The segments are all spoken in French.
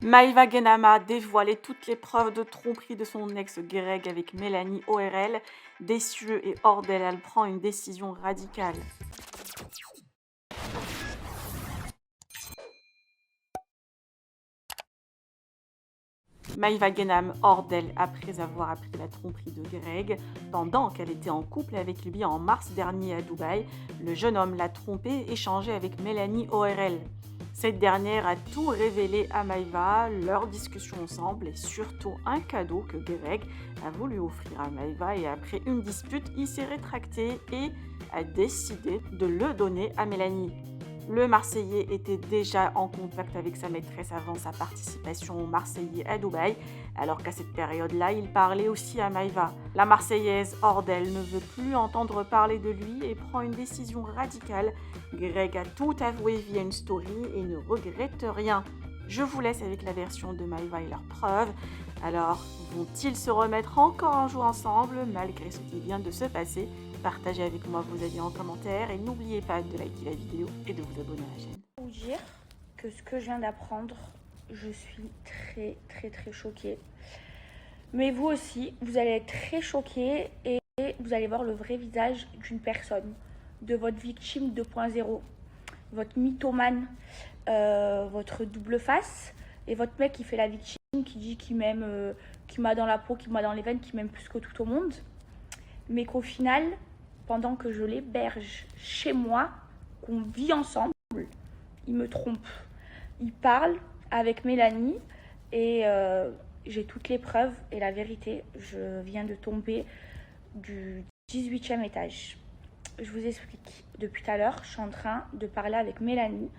Maïva Genam a dévoilé toutes les preuves de tromperie de son ex Greg avec Mélanie ORL. Déçue et hors d'elle, elle prend une décision radicale. Maïva Genam hors d'elle après avoir appris la tromperie de Greg. Pendant qu'elle était en couple avec lui en mars dernier à Dubaï, le jeune homme l'a trompée et échangé avec Mélanie ORL. Cette dernière a tout révélé à Maïva, leur discussion ensemble et surtout un cadeau que Greg a voulu offrir à Maïva, et après une dispute, il s'est rétracté et a décidé de le donner à Mélanie. Le Marseillais était déjà en contact avec sa maîtresse avant sa participation au Marseillais à Dubaï, alors qu'à cette période-là, il parlait aussi à Maïva. La Marseillaise, hors d'elle, ne veut plus entendre parler de lui et prend une décision radicale. Greg a tout avoué via une story et ne regrette rien. Je vous laisse avec la version de Maïva et leurs preuves. Alors, vont-ils se remettre encore un jour ensemble malgré ce qui vient de se passer? Partagez avec moi vos avis en commentaire et n'oubliez pas de liker la vidéo et de vous abonner à la chaîne. Vous dire que ce que je viens d'apprendre, je suis très choquée. Mais vous aussi, vous allez être très choqués et vous allez voir le vrai visage d'une personne, de votre victime 2.0, votre mythomane, votre double face et votre mec qui fait la victime, qui dit qu'il m'aime, qui m'a dans la peau, qui m'a dans les veines, qui m'aime plus que tout au monde. Mais qu'au final, pendant que je l'héberge chez moi, qu'on vit ensemble, il me trompe. Il parle avec Mélanie et j'ai toutes les preuves et la vérité, je viens de tomber du 18e étage. Je vous explique. Depuis tout à l'heure, je suis en train de parler avec Mélanie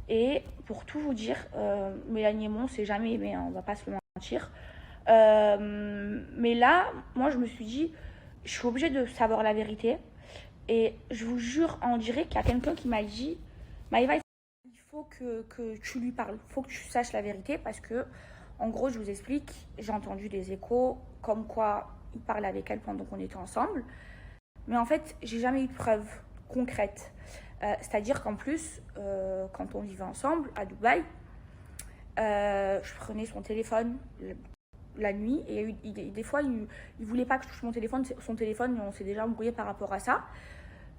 et pour tout vous dire, Mélanie et moi, on s'est jamais aimé, hein, on va pas se le mentir. Mais là, moi, je me suis dit, je suis obligée de savoir la vérité. Et je vous jure, on dirait qu'il y a quelqu'un qui m'a dit, Maïva, il faut que tu lui parles, il faut que tu saches la vérité parce que, en gros, je vous explique, j'ai entendu des échos comme quoi il parlait avec elle pendant qu'on était ensemble. Mais en fait, j'ai jamais eu de preuves concrètes. C'est-à-dire qu'en plus, quand on vivait ensemble à Dubaï, je prenais son téléphone la nuit et des fois il voulait pas que je touche son téléphone, mais on s'est déjà embrouillé par rapport à ça.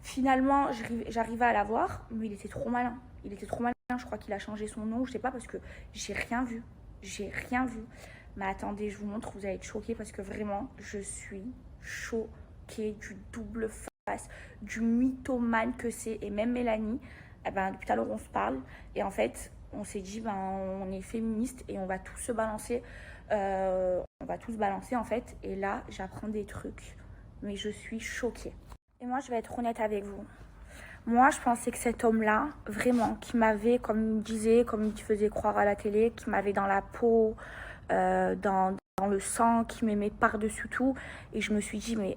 Finalement j'arrivais à l'avoir, mais il était trop malin, je crois qu'il a changé son nom, je sais pas, parce que j'ai rien vu, mais attendez, je vous montre, vous allez être choqués parce que vraiment je suis choquée du double face, du mythomane que c'est. Et même Mélanie, eh ben, depuis tout à l'heure on se parle et en fait on s'est dit ben, on est féministe et on va tous se balancer. En fait, et là j'apprends des trucs, mais je suis choquée. Et moi je vais être honnête avec vous, moi je pensais que cet homme là, vraiment, qui m'avait, comme il me disait, comme il faisait croire à la télé, qui m'avait dans la peau, dans le sang, qui m'aimait par-dessus tout, et je me suis dit mais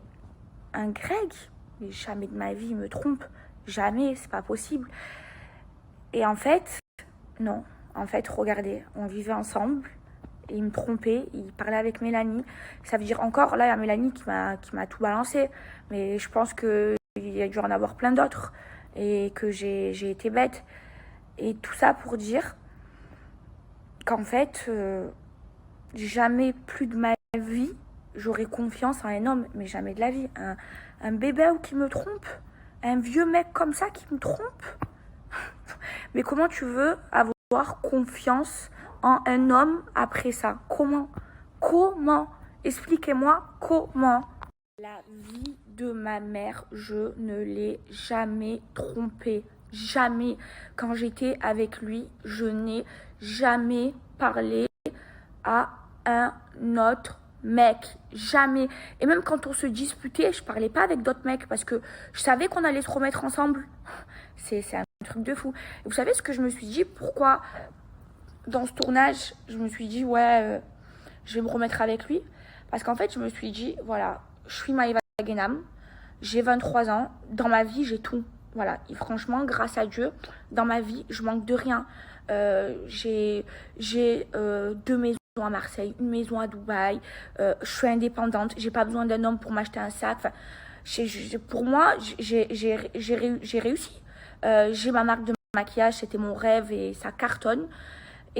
un Greg, mais jamais de ma vie il me trompe, jamais, c'est pas possible. Et en fait non, en fait regardez, on vivait ensemble. Et il me trompait, il parlait avec Mélanie. Ça veut dire encore, là, il y a Mélanie qui m'a tout balancé. Mais je pense qu'il y a dû en avoir plein d'autres. Et que j'ai été bête. Et tout ça pour dire qu'en fait, jamais plus de ma vie, j'aurais confiance en un homme. Mais jamais de la vie. Un bébé qui me trompe. Un vieux mec comme ça qui me trompe. Mais comment tu veux avoir confiance en un homme après ça? Comment Expliquez-moi comment. La vie de ma mère, je ne l'ai jamais trompé. Jamais. Quand j'étais avec lui, je n'ai jamais parlé à un autre mec. Jamais. Et même quand on se disputait, je parlais pas avec d'autres mecs parce que je savais qu'on allait se remettre ensemble. C'est un truc de fou. Et vous savez ce que je me suis dit? Pourquoi dans ce tournage, je me suis dit, ouais, je vais me remettre avec lui. Parce qu'en fait, je me suis dit, voilà, je suis Maïva Genam, j'ai 23 ans, dans ma vie, j'ai tout. Voilà, et franchement, grâce à Dieu, dans ma vie, je manque de rien. J'ai 2 maisons à Marseille, une maison à Dubaï, je suis indépendante, j'ai pas besoin d'un homme pour m'acheter un sac. Enfin, pour moi, j'ai réussi. J'ai ma marque de maquillage, c'était mon rêve et ça cartonne.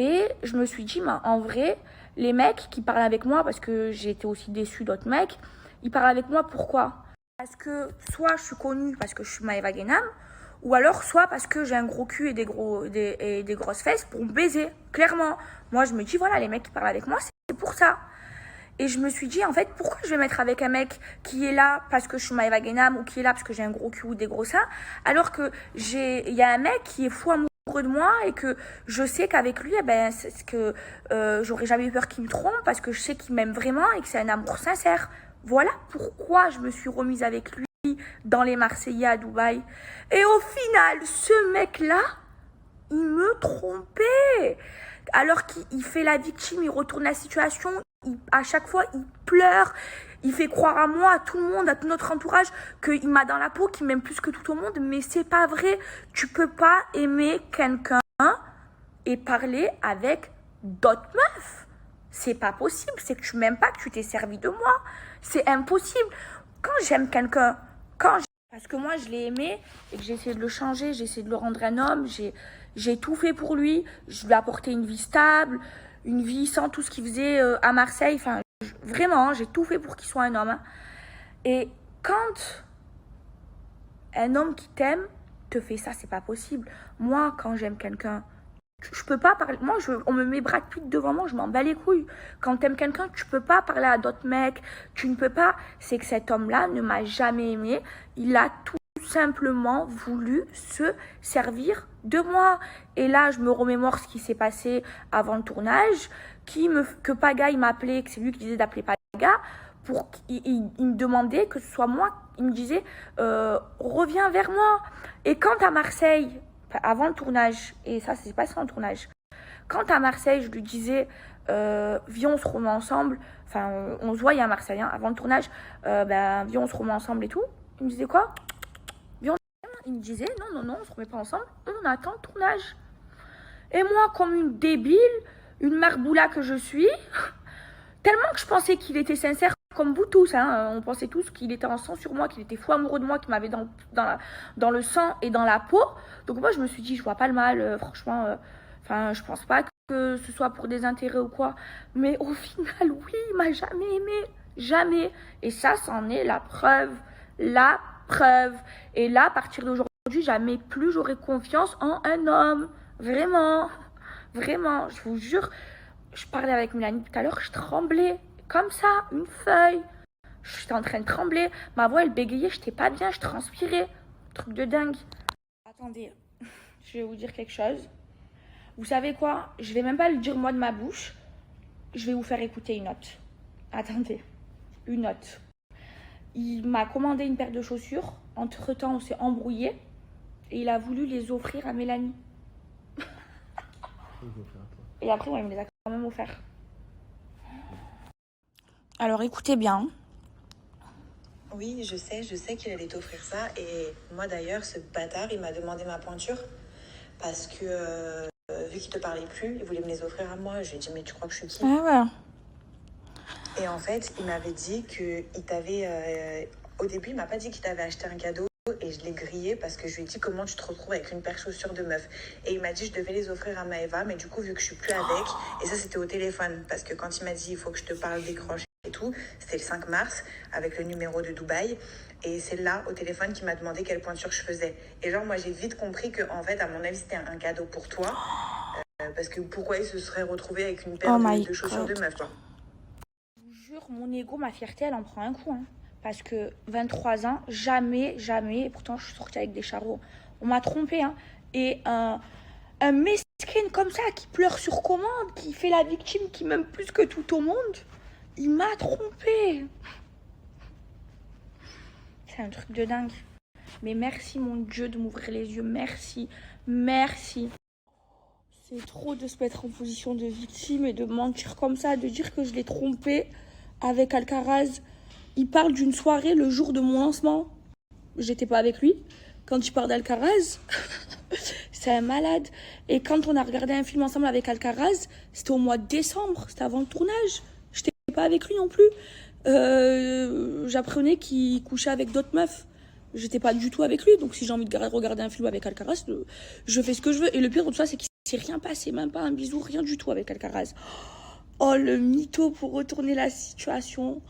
Et je me suis dit, bah, en vrai, les mecs qui parlent avec moi, parce que j'ai été aussi déçue d'autres mecs, ils parlent avec moi pourquoi? Parce que soit je suis connue parce que je suis Maëva Guénam, ou alors soit parce que j'ai un gros cul et des grosses fesses pour me baiser. Clairement, moi je me dis, voilà, les mecs qui parlent avec moi, c'est pour ça. Et je me suis dit, en fait, pourquoi je vais mettre avec un mec qui est là parce que je suis Maëva Guénam ou qui est là parce que j'ai un gros cul ou des gros seins, alors que il y a un mec qui est fou amoureux de moi et que je sais qu'avec lui, eh ben, c'est que j'aurais jamais eu peur qu'il me trompe parce que je sais qu'il m'aime vraiment et que c'est un amour sincère. Voilà pourquoi je me suis remise avec lui dans les Marseillais à Dubaï. Et au final, ce mec-là, il me trompait. Alors qu'il fait la victime, il retourne la situation, à chaque fois, il pleure, il fait croire à moi, à tout le monde, à tout notre entourage, qu'il m'a dans la peau, qu'il m'aime plus que tout au monde. Mais c'est pas vrai. Tu peux pas aimer quelqu'un et parler avec d'autres meufs. C'est pas possible. C'est que tu m'aimes pas, que tu t'es servi de moi. C'est impossible. Quand j'aime quelqu'un, parce que moi je l'ai aimé et que j'ai essayé de le changer, j'ai essayé de le rendre un homme, j'ai tout fait pour lui, je lui ai apporté une vie stable, une vie sans tout ce qu'il faisait à Marseille, enfin vraiment, j'ai tout fait pour qu'il soit un homme. Hein. Et quand un homme qui t'aime te fait ça, c'est pas possible. Moi, quand j'aime quelqu'un, je peux pas parler. Moi, on me met Brad Pitt devant moi, je m'en bats les couilles. Quand t'aimes quelqu'un, tu peux pas parler à d'autres mecs. Tu ne peux pas. C'est que cet homme-là ne m'a jamais aimé. Il a tout simplement voulu se servir de moi. Et là, je me remémore ce qui s'est passé avant le tournage. Que Paga, il m'appelait, que c'est lui qui disait d'appeler Paga. Il me demandait que ce soit moi. Il me disait, reviens vers moi. Et quand à Marseille, avant le tournage, et ça c'est passé en tournage, quand à Marseille je lui disais viens on se remet ensemble, enfin on se voyait à Marseille hein, avant le tournage, viens on se remet ensemble et tout, il me disait quoi? Viens, il me disait non on se remet pas ensemble, on attend le tournage. Et moi comme une débile, une marboula que je suis, tellement que je pensais qu'il était sincère comme vous tous, hein, on pensait tous qu'il était en sang sur moi, qu'il était fou amoureux de moi, qu'il m'avait dans le sang et dans la peau. Donc moi je me suis dit, je vois pas le mal, franchement, je pense pas que ce soit pour des intérêts ou quoi. Mais au final, oui, il m'a jamais aimé, jamais. Et ça, c'en est la preuve, la preuve. Et là, à partir d'aujourd'hui, jamais plus j'aurai confiance en un homme, vraiment, vraiment, je vous jure. Je parlais avec Mélanie tout à l'heure, je tremblais. Comme ça, une feuille. J'étais en train de trembler. Ma voix, elle bégayait, j'étais pas bien, je transpirais. Truc de dingue. Attendez, je vais vous dire quelque chose. Vous savez quoi? Je vais même pas le dire moi de ma bouche. Je vais vous faire écouter une note. Attendez, une note. Il m'a commandé une paire de chaussures. Entre-temps, on s'est embrouillé. Et il a voulu les offrir à Mélanie. Et après, ouais, il me les a quand même offerts. Alors écoutez bien. Oui, je sais qu'il allait t'offrir ça. Et moi d'ailleurs, ce bâtard, il m'a demandé ma pointure. Parce que vu qu'il te parlait plus, il voulait me les offrir à moi. Je lui ai dit, mais tu crois que je suis qui? Ah ouais. Et en fait, il m'avait dit qu'il t'avait... au début, il m'a pas dit qu'il t'avait acheté un cadeau. Et je l'ai grillé parce que je lui ai dit comment tu te retrouves avec une paire de chaussures de meuf. Et il m'a dit je devais les offrir à Maëva, mais du coup vu que je suis plus avec, et ça c'était au téléphone, parce que quand il m'a dit il faut que je te parle décroche et tout, c'était le 5 mars avec le numéro de Dubaï, et c'est là au téléphone qu'il m'a demandé quelle pointure je faisais. Et genre moi j'ai vite compris que en fait à mon avis c'était un cadeau pour toi, parce que pourquoi il se serait retrouvé avec une paire de chaussures de meuf quoi. Je vous jure, mon ego, ma fierté, elle en prend un coup. Hein. Parce que 23 ans, jamais, et pourtant je suis sortie avec des charros. On m'a trompée. Hein. Et un mesquin comme ça, qui pleure sur commande, qui fait la victime, qui m'aime plus que tout au monde, il m'a trompée. C'est un truc de dingue. Mais merci mon Dieu de m'ouvrir les yeux. Merci. C'est trop de se mettre en position de victime et de mentir comme ça, de dire que je l'ai trompé avec Alcaraz. Il parle d'une soirée le jour de mon lancement. J'étais pas avec lui. Quand il parle d'Alcaraz, c'est un malade. Et quand on a regardé un film ensemble avec Alcaraz, c'était au mois de décembre, c'était avant le tournage. J'étais pas avec lui non plus. J'apprenais qu'il couchait avec d'autres meufs. J'étais pas du tout avec lui. Donc si j'ai envie de regarder un film avec Alcaraz, je fais ce que je veux. Et le pire de tout ça, c'est qu'il s'est rien passé, même pas un bisou, rien du tout avec Alcaraz. Oh, le mytho pour retourner la situation.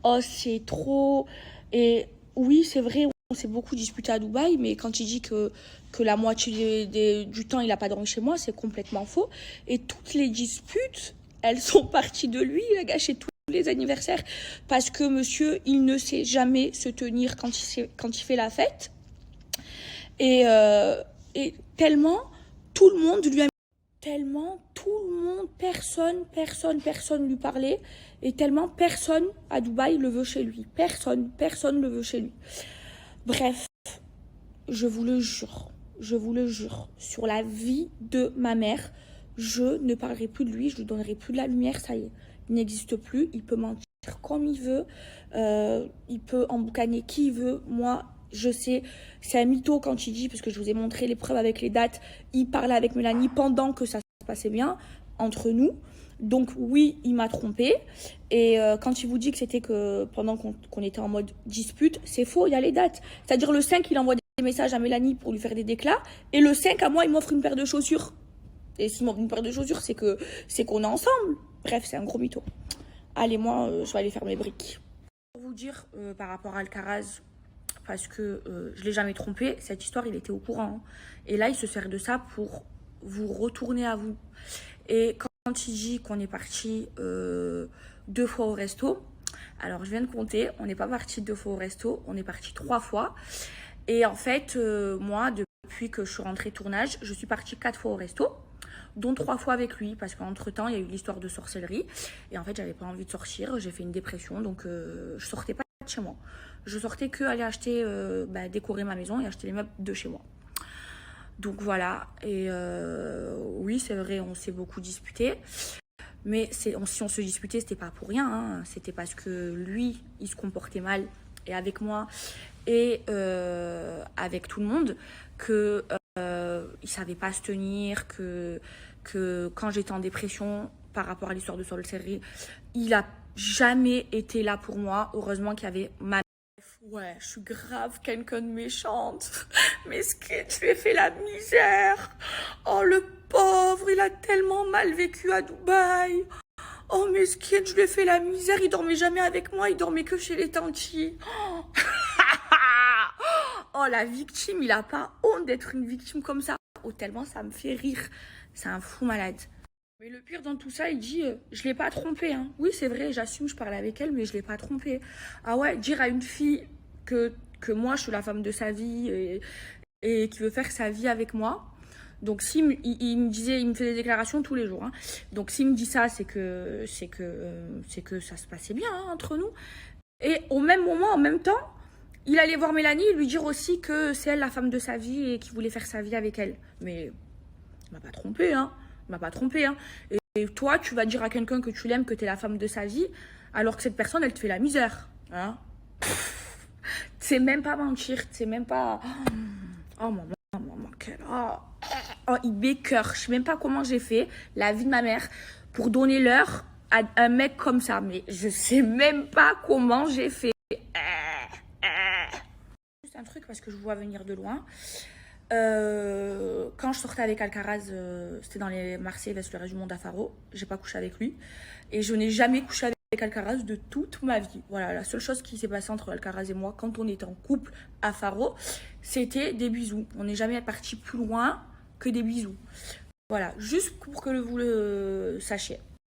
Oh, c'est trop. Et oui, c'est vrai, on s'est beaucoup disputé à Dubaï, mais quand il dit que la moitié du temps, il n'a pas dormi chez moi, c'est complètement faux. Et toutes les disputes, elles sont parties de lui. Il a gâché tous les anniversaires parce que monsieur, il ne sait jamais se tenir quand il fait la fête. Et tellement, tout le monde lui a... Tellement, tout le monde, personne lui parlait. Et tellement, personne à Dubaï le veut chez lui. Personne le veut chez lui. Bref, je vous le jure, sur la vie de ma mère, je ne parlerai plus de lui, je lui donnerai plus de la lumière, ça y est. Il n'existe plus, il peut mentir comme il veut, il peut emboucaner qui il veut. Moi, je sais, c'est un mytho quand il dit, parce que je vous ai montré les preuves avec les dates, il parlait avec Mélanie pendant que ça se passait bien entre nous. Donc oui, il m'a trompée. Et quand il vous dit que c'était que pendant qu'on était en mode dispute, c'est faux, il y a les dates. C'est-à-dire le 5, il envoie des messages à Mélanie pour lui faire des déclats. Et le 5, à moi, il m'offre une paire de chaussures. Et s'il m'offre une paire de chaussures, c'est qu'on est ensemble. Bref, c'est un gros mytho. Allez, moi, je vais aller faire mes briques. Pour vous dire, par rapport à Alcaraz, parce que je ne l'ai jamais trompé, cette histoire, il était au courant. Hein. Et là, il se sert de ça pour vous retourner à vous. Et quand il dit qu'on est parti 2 fois au resto, alors je viens de compter, on n'est pas parti 2 fois au resto, on est parti 3 fois. Et en fait, moi, depuis que je suis rentrée tournage, je suis partie 4 fois au resto, dont 3 fois avec lui, parce qu'entre-temps, il y a eu l'histoire de sorcellerie. Et en fait, j'avais pas envie de sortir, j'ai fait une dépression, donc je sortais pas de chez moi. Je sortais que aller acheter, décorer ma maison et acheter les meubles de chez moi. Donc voilà, et oui, c'est vrai, on s'est beaucoup disputé. Mais si on se disputait, c'était pas pour rien. Hein. C'était parce que lui, il se comportait mal, et avec moi, et avec tout le monde, que il savait pas se tenir, que quand j'étais en dépression par rapport à l'histoire de sorcellerie, il a jamais été là pour moi. Heureusement qu'il y avait ma... Ouais, je suis grave quelqu'un de méchante. Mesquine, je lui ai fait la misère. Oh, le pauvre, il a tellement mal vécu à Dubaï. Oh, mesquine, je lui ai fait la misère. Il dormait jamais avec moi, il dormait que chez les tantis. Oh, la victime, il a pas honte d'être une victime comme ça. Oh, tellement ça me fait rire. C'est un fou malade. Mais le pire dans tout ça, il dit, je l'ai pas trompée. Hein. Oui, c'est vrai, j'assume, je parlais avec elle, mais je l'ai pas trompée. Ah ouais, dire à une fille que moi, je suis la femme de sa vie et qui veut faire sa vie avec moi. Donc, il me disait, il me fait des déclarations tous les jours. Hein. Donc, s'il me dit ça, c'est que ça se passait bien hein, entre nous. Et au même moment, en même temps, il allait voir Mélanie et lui dire aussi que c'est elle la femme de sa vie et qu'il voulait faire sa vie avec elle. Mais il m'a pas trompée, hein. Il m'a pas trompée, hein. Et toi, tu vas dire à quelqu'un que tu l'aimes, que t'es la femme de sa vie, alors que cette personne, elle te fait la misère, hein. C'est même pas mentir, c'est même pas... Oh, maman, quel... Oh, il m'écoeure. Je sais même pas comment j'ai fait la vie de ma mère pour donner l'heure à un mec comme ça. Mais je sais même pas comment j'ai fait. Juste un truc parce que je vois venir de loin. Quand je sortais avec Alcaraz, c'était dans les Marseillais vs le reste du monde à Faro. J'ai pas couché avec lui. Et je n'ai jamais couché avec Alcaraz de toute ma vie. Voilà, la seule chose qui s'est passée entre Alcaraz et moi quand on était en couple à Faro, c'était des bisous. On n'est jamais parti plus loin que des bisous. Voilà, juste pour que vous le sachiez.